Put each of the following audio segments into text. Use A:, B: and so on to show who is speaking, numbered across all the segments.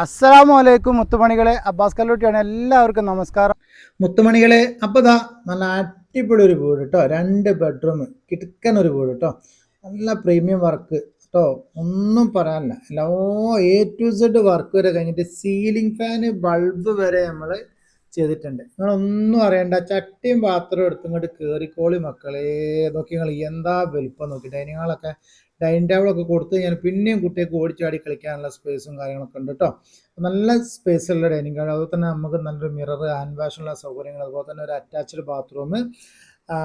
A: അസ്സലാമലൈക്കും മുത്തുമണികളെ, അബ്ബാസ് കല്ലൂട്ടിയാണ്. എല്ലാവർക്കും നമസ്കാരം മുത്തുമണികളെ. അപ്പോൾ ഇതാ നല്ല അടിപൊളി ഒരു വീട് കേട്ടോ, 2 ബെഡ്റൂം കിടക്കൻ ഒരു വീട് കേട്ടോ, നല്ല പ്രീമിയം വർക്ക് കേട്ടോ, ഒന്നും പറയാനില്ല. എല്ലാ A to Z വർക്ക് വരെ കഴിഞ്ഞിട്ട് സീലിംഗ് ഫാന് ബൾബ് വരെ നമ്മൾ ചെയ്തിട്ടുണ്ട്. നിങ്ങളൊന്നും അറിയണ്ട, ചട്ടിയും പാത്രം എടുത്തുകൊണ്ട് കയറിക്കോളി മക്കളെ. നോക്കി നിങ്ങൾ എന്താ വലുപ്പം നോക്കി. ഡൈനിങ് ടേബിളൊക്കെ കൊടുത്തു കഴിഞ്ഞാൽ പിന്നെയും കുട്ടികൾക്ക് ഓടിച്ചാടി കളിക്കാനുള്ള സ്പേസും കാര്യങ്ങളൊക്കെ ഉണ്ട് കേട്ടോ. നല്ല സ്പേസ് ഉള്ള ഡൈനിങ് ടേബിൾ, അതുപോലെ തന്നെ നമുക്ക് നല്ലൊരു മിറർ, ഹാൻഡ് വാഷുള്ള സൗകര്യങ്ങൾ, അതുപോലെ തന്നെ ഒരു അറ്റാച്ച്ഡ് ബാത്റൂം,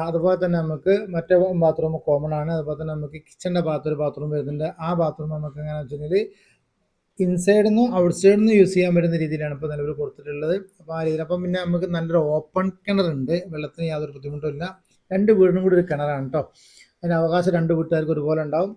A: അതുപോലെ തന്നെ നമുക്ക് മറ്റേ ബാത്റൂം കോമൺ ആണ്. അതുപോലെ തന്നെ നമുക്ക് കിച്ചണിൻ്റെ ഭാഗത്തൊരു ബാത്റൂം വരുന്നുണ്ട്. ആ ബാത്റൂം നമുക്ക് എങ്ങനെയാണെന്ന് വെച്ചിട്ടുണ്ടെങ്കിൽ ഇൻസൈഡിൽ നിന്നും ഔട്ട് സൈഡിൽ നിന്നും യൂസ് ചെയ്യാൻ പറ്റുന്ന രീതിയിലാണ് ഇപ്പോൾ നിലവിൽ കൊടുത്തിട്ടുള്ളത്. അപ്പോൾ ആ രീതിയിൽ അപ്പം പിന്നെ നമുക്ക് നല്ലൊരു ഓപ്പൺ കിണറുണ്ട്, വെള്ളത്തിന് യാതൊരു ബുദ്ധിമുട്ടുമില്ല. 2 വീടിനും കൂടി ഒരു കിണറാണ് കേട്ടോ. അതിന് അവകാശം 2 വീട്ടുകാർക്ക് ഒരുപോലെ ഉണ്ടാവും.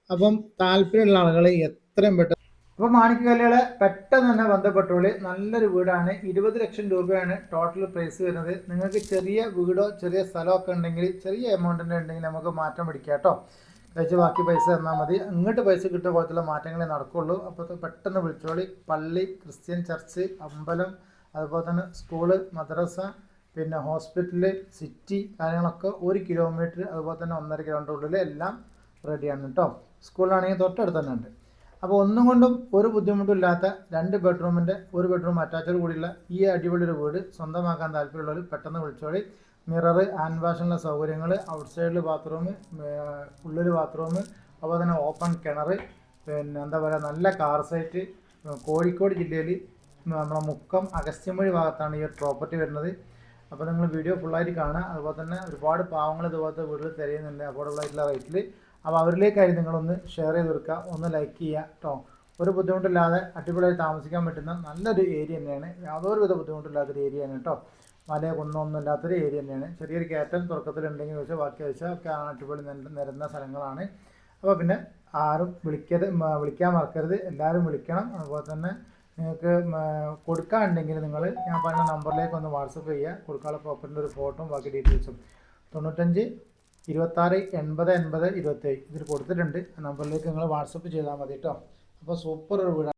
A: അപ്പം താല്പര്യമുള്ള ആളുകൾ എത്രയും പെട്ടെന്ന് അപ്പോൾ മാണിക്കല്ലുകളെ പെട്ടെന്ന് തന്നെ ബന്ധപ്പെട്ടോളി. നല്ലൊരു വീടാണ്. 20 ലക്ഷം രൂപയാണ് ടോട്ടൽ പ്രൈസ് വരുന്നത്. നിങ്ങൾക്ക് ചെറിയ വീടോ ചെറിയ സ്ഥലമൊക്കെ ഉണ്ടെങ്കിൽ, ചെറിയ എമൗണ്ടിൻ്റെ ഉണ്ടെങ്കിൽ നമുക്ക് മാറ്റം പിടിക്കാം കേട്ടോ. കഴിച്ച് ബാക്കി പൈസ തന്നാൽ മതി. ഇങ്ങോട്ട് പൈസ കിട്ടുന്ന പോലത്തുള്ള മാറ്റങ്ങളെ നടക്കുള്ളൂ. അപ്പോൾ പെട്ടെന്ന് വിളിച്ചോളി. പള്ളി, ക്രിസ്ത്യൻ ചർച്ച്, അമ്പലം, അതുപോലെ തന്നെ സ്കൂള്, മദ്രസ, പിന്നെ ഹോസ്പിറ്റല്, സിറ്റി കാര്യങ്ങളൊക്കെ 1 കിലോമീറ്റർ, അതുപോലെ തന്നെ 1.5 കിലോമീറ്റർ ഉള്ളിൽ എല്ലാം റെഡിയാണ് കേട്ടോ. സ്കൂളിലാണെങ്കിൽ തൊട്ടടുത്ത് തന്നെ ഉണ്ട്. അപ്പോൾ ഒന്നും കൊണ്ടും ഒരു ബുദ്ധിമുട്ടില്ലാത്ത 2 ബെഡ്റൂമിൻ്റെ 1 ബെഡ്റൂം അറ്റാച്ചോട് കൂടിയുള്ള ഈ അടിപൊളി ഒരു വീട് സ്വന്തമാക്കാൻ താല്പര്യമുള്ളവർ പെട്ടെന്ന് വിളിച്ചോളി. മിറർ, ഹാൻഡ് വാഷുള്ള സൗകര്യങ്ങൾ, ഔട്ട് സൈഡിൽ ബാത്റൂം, ഉള്ളിൽ ബാത്റൂം, അതുപോലെ തന്നെ ഓപ്പൺ കിണർ, പിന്നെ എന്താ പറയുക, നല്ല കാർ സൈറ്റ്. കോഴിക്കോട് ജില്ലയിൽ നമ്മളെ മുക്കം അഗസ്ത്യമൊഴി ഭാഗത്താണ് ഈ ഒരു പ്രോപ്പർട്ടി വരുന്നത്. അപ്പോൾ നിങ്ങൾ വീഡിയോ ഫുള്ളായിട്ട് കാണുക. അതുപോലെ തന്നെ ഒരുപാട് പാവങ്ങൾ ഇതുപോലത്തെ വീടുകൾ തിരയുന്നുണ്ട് അഫോർഡബിൾ ആയിട്ടുള്ള റേറ്റിൽ. അപ്പോൾ അവരിലേക്കായി നിങ്ങളൊന്ന് ഷെയർ ചെയ്ത് കൊടുക്കുക, ഒന്ന് ലൈക്ക് ചെയ്യുക കേട്ടോ. ഒരു ബുദ്ധിമുട്ടില്ലാതെ അടിപൊളിയായി താമസിക്കാൻ പറ്റുന്ന നല്ലൊരു ഏരിയ തന്നെയാണ്. യാതൊരു വിധ ബുദ്ധിമുട്ടില്ലാത്തൊരു ഏരിയയാണ് കേട്ടോ. മലയോ കുന്നൊന്നും ഇല്ലാത്തൊരു ഏരിയ തന്നെയാണ്. ചെറിയൊരു കയറ്റം തുടക്കത്തിലുണ്ടെങ്കിൽ വെച്ചാൽ ബാക്കി വെച്ചാൽ ഒക്കെ അടിപൊളി നിരന്ന സ്ഥലങ്ങളാണ്. അപ്പോൾ പിന്നെ ആരും വിളിക്കാൻ മറക്കരുത്, എല്ലാവരും വിളിക്കണം. അതുപോലെ തന്നെ നിങ്ങൾക്ക് കൊടുക്കാനുണ്ടെങ്കിൽ നിങ്ങൾ ഞാൻ പറഞ്ഞ നമ്പറിലേക്ക് ഒന്ന് വാട്സപ്പ് ചെയ്യുക. കൊടുക്കാനുള്ള പ്രോപ്പർട്ടിൻ്റെ ഒരു ഫോട്ടോയും ബാക്കി ഡീറ്റെയിൽസും 95 26 80 80 27 ഇതിൽ കൊടുത്തിട്ടുണ്ട്. ആ നമ്പറിലേക്ക് നിങ്ങൾ വാട്സപ്പ് ചെയ്താൽ മതി കേട്ടോ. അപ്പോൾ സൂപ്പർ ഒരു വീടാണ്.